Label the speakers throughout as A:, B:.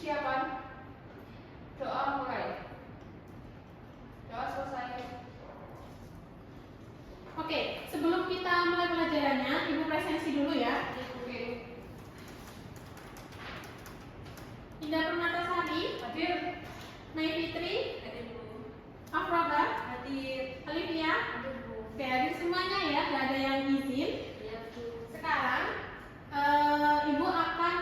A: Persiapan. Doa mulai. Doa selesai.
B: Oke, sebelum kita mulai pelajarannya, Ibu presensi dulu ya.
A: Oke.
B: Indah Permatasari,
A: Hadir.
B: Mei Fitri,
A: Hadir Bu.
B: Afroba,
A: Hadir.
B: Olivia.
A: Hadir Bu.
B: Oke, hadir semuanya ya, gak ada yang izin.
A: Iya Bu.
B: Sekarang Ibu akan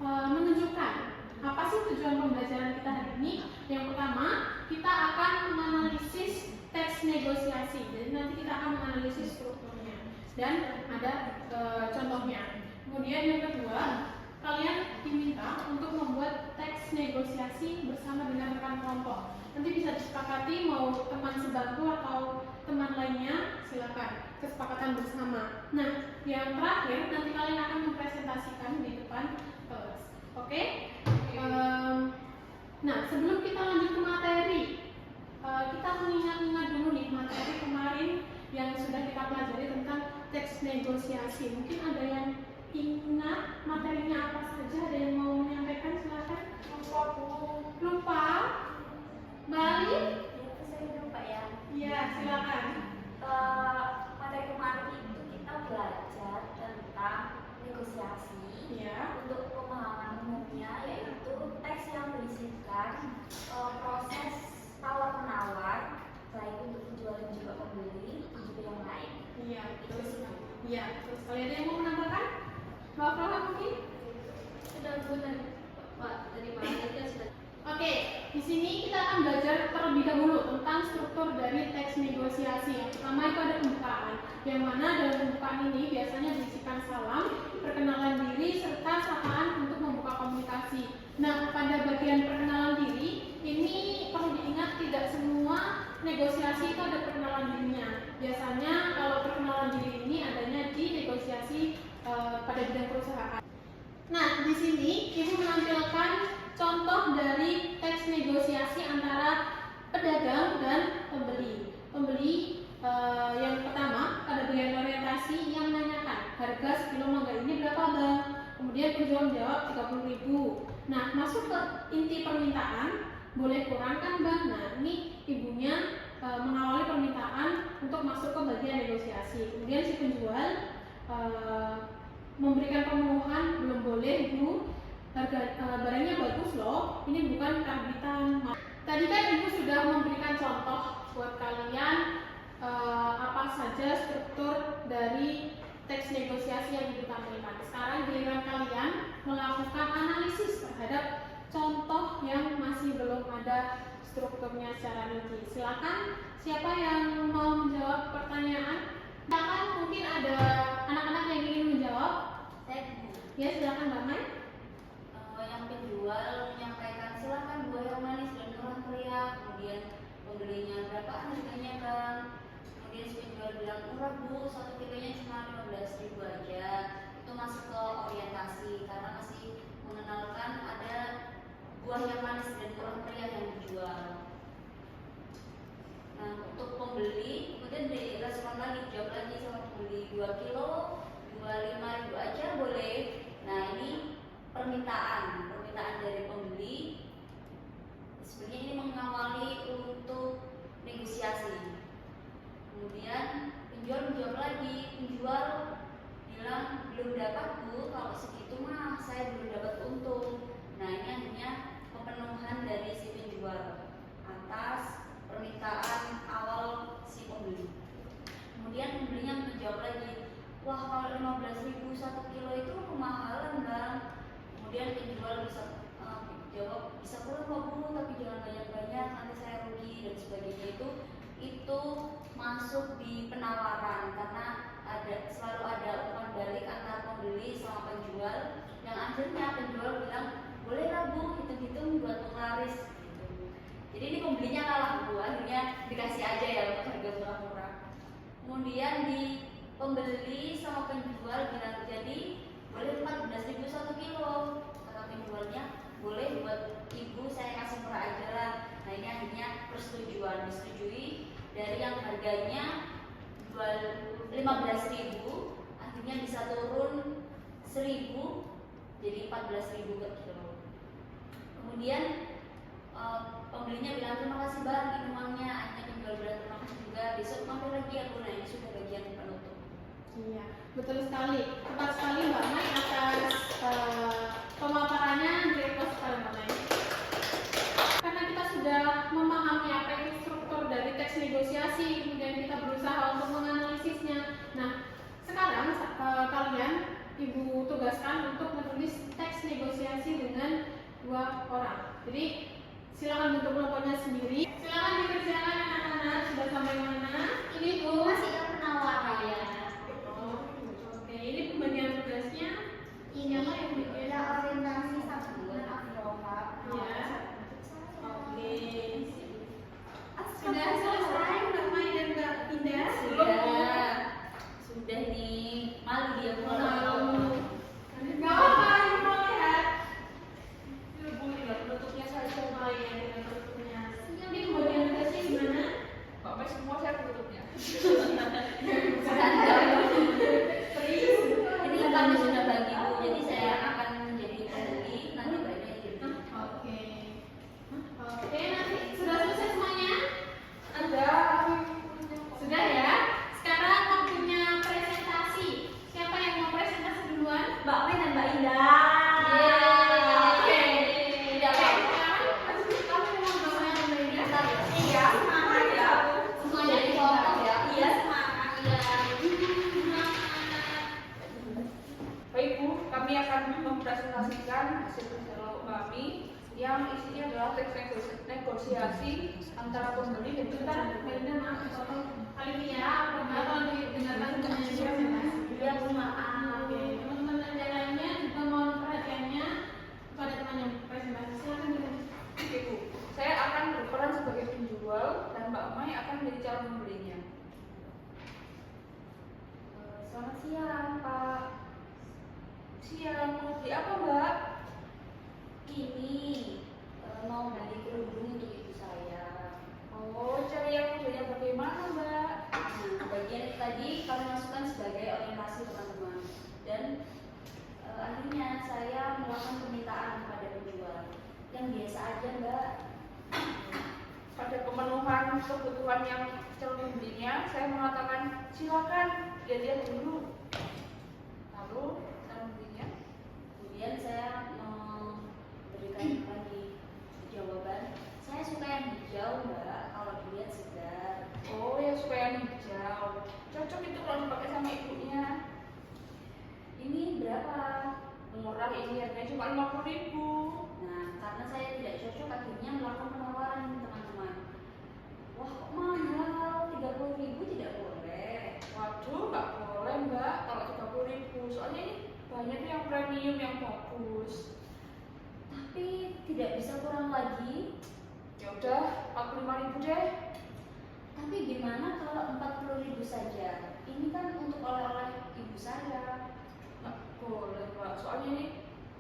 B: menunjukkan apa sih tujuan pembelajaran kita hari ini. Yang pertama, kita akan menganalisis teks negosiasi. Jadi nanti kita akan menganalisis strukturnya dan ada contohnya. Kemudian yang kedua, kalian diminta untuk membuat teks negosiasi bersama dengan rekan kelompok. Nanti bisa disepakati mau teman sebangku atau teman lainnya, silakan kesepakatan bersama. Nah, yang terakhir nanti kalian akan mempresentasikan di depan kelas. Oke? Nah, sebelum kita lanjut ke materi, kita mengingat-ingat dulu nih materi kemarin yang sudah kita pelajari tentang teks negosiasi. Mungkin ada yang ingat materinya apa saja? Ada yang mau menyampaikan? Silakan.
A: Lupa Bu.
B: Lupa? Balik?
C: Saya lupa ya.
B: Iya, silakan.
C: Materi kemarin itu kita belajar tentang negosiasi.
B: Iya.
C: Untuk pemahaman umumnya yaitu teks yang berisikan proses tawar menawar, baik untuk penjual dan juga pembeli, dan juga yang lain.
B: Iya, terus iya, terus kalian ada yang mau menambahkan? Mbak Farah mungkin?
A: Sudah Bu tadi Pak dari materi sudah.
B: Oke, di sini kita akan belajar terlebih dahulu tentang struktur dari teks negosiasi. Yang pertama itu ada pembukaan, yang mana dalam pembukaan ini biasanya berisikan salam, perkenalan diri, serta sapaan untuk membuka komunikasi. Nah, pada bagian perkenalan diri, ini perlu diingat tidak semua negosiasi itu ada perkenalan dirinya. Biasanya kalau perkenalan diri ini adanya di negosiasi pada bidang perusahaan. Nah, di sini Ibu menampilkan contoh dari teks negosiasi antara pedagang dan pembeli. Pembeli yang pertama pada bagian orientasi yang menanyakan harga sekilo mangga ini berapa Bang? Kemudian penjual menjawab 30.000. Nah, masuk ke inti permintaan, boleh kurangkan Bang? Nah, ini ibunya mengawali permintaan untuk masuk ke bagian negosiasi. Kemudian si penjual memberikan pemenuhan, belum boleh Bu, harga barangnya bagus loh, ini bukan karbitan. Tadi kan Ibu sudah memberikan contoh buat kalian apa saja struktur dari teks negosiasi yang Ibu tampilkan. Sekarang giliran kalian melakukan analisis terhadap contoh yang masih belum ada strukturnya secara rinci. Silakan, siapa yang mau menjawab pertanyaan? Silakan, mungkin ada anak-anak yang ingin menjawab. Ya, silakan Mbak Mai.
C: Yang penjual menyampaikan silakan buah yang manis dan murah meriah. Kemudian pembelinya berapa harganya Bang? Kemudian si penjual bilang murah Bu, 1 kilonya cuma 15.000 aja. Itu masuk ke orientasi karena masih mengenalkan ada buah yang manis dan murah meriah yang dijual. Nah, untuk pembeli kemudian direspon lagi, jawab lagi sama pembeli 2 kilo 25.000 aja boleh. Nah, ini permintaan dari pembeli. Sebenarnya ini mengawali untuk negosiasi. Kemudian penjual menjawab lagi, penjual bilang belum dapat Bu, kalau segitu mah saya belum dapat untung. Nah, ini akhirnya pemenuhan dari si penjual atas permintaan awal si pembeli. Kemudian pembelinya menjawab lagi, wah kalau 15.000 1 kilo itu kemahalan Bang. Kemudian penjual bisa jawab, bisa kurang kok Bu, tapi jangan banyak-banyak, nanti saya rugi dan sebagainya. Itu masuk di penawaran karena selalu ada umpan balik antara pembeli sama penjual, yang akhirnya penjual bilang boleh lah Bu, hitung-hitung buat penglaris gitu. Jadi ini pembelinya kalah Bu, akhirnya dikasih aja ya untuk harga murah-murah. Kemudian di pembeli sama penjual bilang jadi boleh 14.000 1 kilo, kata penjualnya boleh buat ibu saya kasih murah aja lah. Nah, ini akhirnya persetujuan, disetujui dari yang harganya 15.000 akhirnya bisa turun 1.000 jadi 14.000 per kilo. kemudian pembelinya bilang terima kasih bang minumannya, akhirnya penjual bilang terima kasih juga, besok mampir lagi aku. Nah ini sudah bagian penutup.
B: Iya, betul sekali. Tepat sekali Mbak Mai atas pemaparannya dari sekali Mbak Mai. Karena kita sudah memahami apa itu struktur dari teks negosiasi, kemudian kita berusaha untuk menganalisisnya. Nah, sekarang kalian Ibu tugaskan untuk menulis teks negosiasi dengan 2 orang. Jadi silakan bentuk kelompoknya sendiri. Silakan dikerjakan anak-anak. Sudah sampai mana? Ini Bu.
C: Masih ke penawaran ya.
B: Oke, ini pembagian tugasnya. Siapa yang bikin?
C: Orientasi sama Afrofa.
B: Ya. Oke.
C: Sudah selesai Mbak Mai dan Mbak Indah? Sudah nih. Malu dia
B: Malu. Gak apa-apa, Ibu mau lihat.
A: Ibu tinggal penutupnya saja Mai yang dengan penutupnya.
B: Ini pembagian tugasnya gimana?
A: Mbak Mai semua saya penutupnya.
C: Ini kan kami sudah bagi Bu, jadi saya akan menjadi pembeli, nanti banyak jadi.
B: Oke. Oke, nanti sudah selesai semuanya?
A: Ada.
B: Sudah ya? Sekarang waktunya presentasi. Siapa yang mau presentasi duluan?
C: Mbak Mai dan Mbak Indah.
B: Oke.
C: Tidak apa-apa.
B: Kamu mau bawa yang berbeda?
C: Iya, semangat ya. Semuanya dipotong ya. Iya, semangat ya.
A: Baik Bu, kami akan mempresentasikan hasil kerja kelompok kami yang isinya adalah teks negosiasi antara pembeli dan
B: Bentar, Mbak Indah maaf dipotong. Alivia, atau didengarkan semuanya presentasi.
C: Iya, Bu, maaf.
B: Oke, teman-teman yang lainnya juga mohon perhatiannya kepada teman yang presentasi. Silakan dilanjut.
A: Oke Bu, saya akan berperan sebagai penjual dan Mbak Mai akan menjadi calon pembelinya.
C: Selamat siang, Pak.
A: Siang, mau beli apa Mbak?
C: Ini mau beli kerudung untuk ibu saya.
A: Oh, cari yang modelnya bagaimana Mbak?
C: Nah, bagian itu tadi kami masukkan sebagai orientasi teman-teman. Dan akhirnya saya melakukan permintaan kepada penjual yang biasa aja Mbak.
A: Pada pemenuhan kebutuhan yang calon pembelinya, saya mengatakan silakan lihat dulu. Lalu calon pembelinya,
C: Kemudian saya memberikan lagi jawaban. Saya suka yang hijau Mbak, kalau dilihat segar.
A: oh ya supaya yang hijau. Cocok itu kalau dipakai sama ibunya.
C: Ini berapa?
A: Murah ini harganya cuma 50.000.
C: Nah, karena saya tidak cocok akhirnya melakukan penawaran teman-teman. Wah kok mahal, 30.000 tidak boleh.
A: Waduh, nggak boleh Mbak kalau 30.000. Soalnya ini banyak tuh yang premium yang bagus.
C: Tapi tidak bisa kurang lagi.
A: Ya udah 45.000 deh.
C: Tapi gimana kalau 40.000 saja? Ini kan untuk oleh-oleh ibu saya.
A: Nggak boleh Mbak. Soalnya ini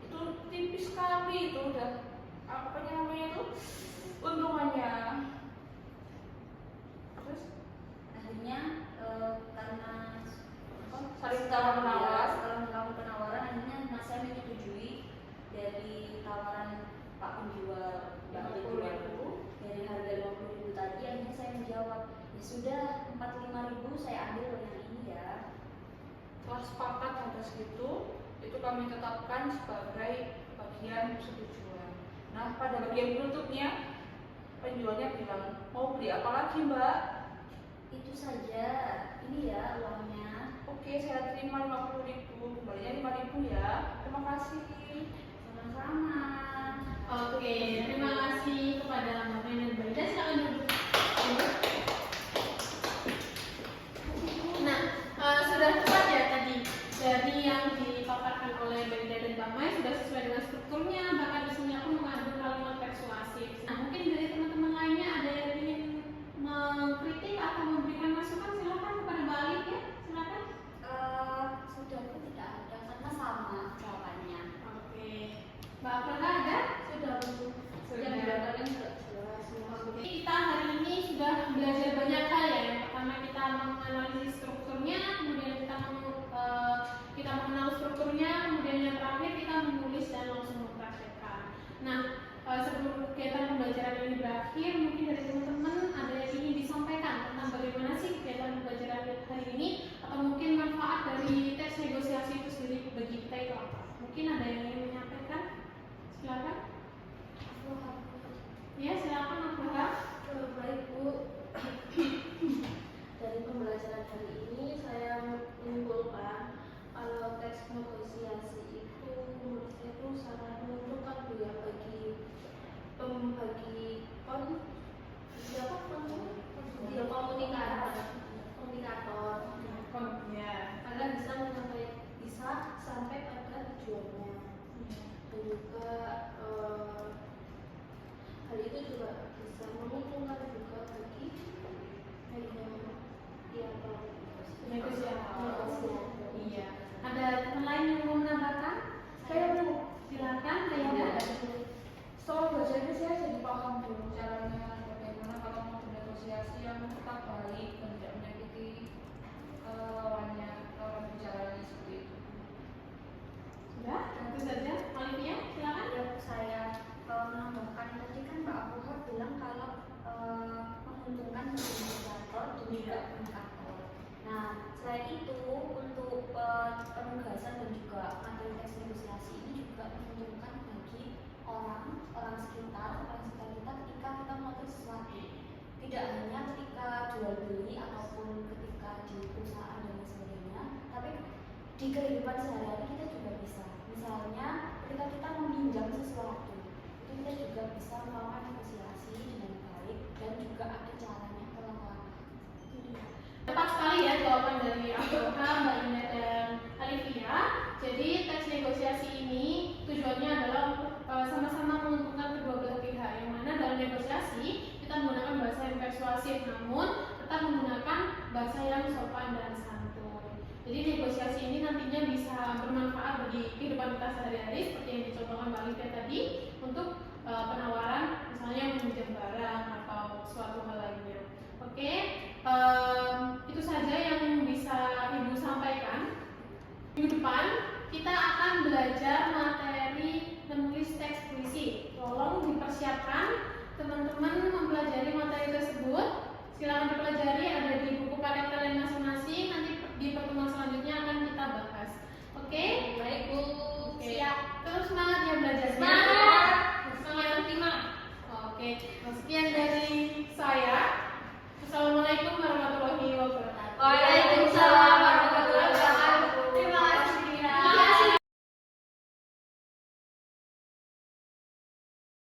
A: itu tipis sekali itu udah apa namanya tuh untungannya. Terus
C: Akhirnya karena
A: saling tawar menawar.
C: setelah melakukan penawaran, akhirnya saya menyetujui dari tawaran Pak penjual Mbak penjual
A: 50.000.
C: dari harga 50.000 tadi. Akhirnya saya menjawab, ya sudah 45.000 saya ambil yang ini ya.
A: Setelah sepakat harga segitu, itu kami tetapkan sebagai bagian persetujuan. Nah, pada bagian penutupnya, penjualnya bilang, mau beli apa lagi Mbak?
C: Itu saja, ini ya uangnya.
A: Oke, saya terima 50.000, kembalinya 5.000 ya. Terima kasih.
C: Sama-sama.
B: Oke, terima kasih kepada Mbak Mai dan Mbak Indah. Silakan duduk. Nah, sudah tepat ya tadi dari yang dipaparkan oleh Mbak Indah dan Mbak Mai sudah sesuai dengan strukturnya. Bahkan di sini aku mengandung kalimat persuasif. Nah, mungkin dari teman-teman lainnya ada yang ingin mengkritik atau memberikan masukan, silakan kepada Mbak Alif ya. Silakan.
C: Sudah tidak ada karena sama jawabannya.
B: Oke. Mbak Afrana ada? Sudah Bu.
A: Sudah.
B: Kalian sudah jelas. Oke. Kita hari ini sudah belajar banyak hal ya. Yang pertama kita menganalisis strukturnya, kemudian kita mengenal strukturnya, kemudian yang terakhir kita menulis dan langsung mempraktekkan. Nah, terakhir mungkin dari teman-teman ada yang ingin disampaikan tentang bagaimana sih kegiatan pembelajaran hari ini, atau mungkin manfaat dari teks negosiasi itu sendiri bagi kita itu apa? Mungkin ada yang ingin menyampaikan? Silakan. Ya, silakan Abdullah.
D: Baik Bu, dari pembelajaran hari ini saya menyimpulkan kalau teks negosiasi itu menurut saya itu sangat menguntungkan Bu ya bagi komunikator karena bisa sampai pada tujuannya, dan juga hal itu juga bisa menguntungkan juga bagi negosiasi.
B: Iya. Ada teman lain yang mau menambahkan?
A: Saya mau
B: Silakan, Kayanda.
A: setelah belajar ini saya jadi paham dulu caranya bagaimana kalau mau bernegosiasi yang tetap baik dan tidak menyakiti lawannya lawan bicaranya seperti itu.
B: Sudah? Tentu saja. Olivia, silakan.
D: Ya, saya menambahkan tadi kan Mbak Abuha bilang kalau menguntungkan bagi negosiator dan juga komunikator. Nah, selain itu untuk penugasan dan juga materi teks negosiasi ini juga menguntungkan bagi orang sekitar kita ketika kita melakukan sesuatu. Tidak hanya ketika jual beli ataupun ketika di perusahaan dan sebagainya, tapi di kehidupan sehari-hari kita juga bisa. Misalnya ketika kita meminjam sesuatu, itu kita juga bisa melakukan negosiasi dengan baik dan juga ada caranya pelan-pelan.
B: Tepat sekali ya jawaban dari Abdullah, Mbak Ina, dan Olivia. Jadi teks negosiasi ini tujuannya adalah untuk sama-sama menguntungkan kedua belah pihak. Yang mana dalam negosiasi kita menggunakan bahasa yang persuasif, namun tetap menggunakan bahasa yang sopan dan santun. Jadi negosiasi ini nantinya bisa bermanfaat bagi kehidupan kita sehari-hari seperti yang dicontohkan Mbak Olivia tadi untuk penawaran misalnya meminjam barang atau suatu hal lainnya. Oke, itu saja yang bisa Ibu sampaikan. Minggu depan kita akan belajar materi menulis teks puisi. Tolong dipersiapkan teman-teman mempelajari materi tersebut. Silakan dipelajari, ada di buku paket kalian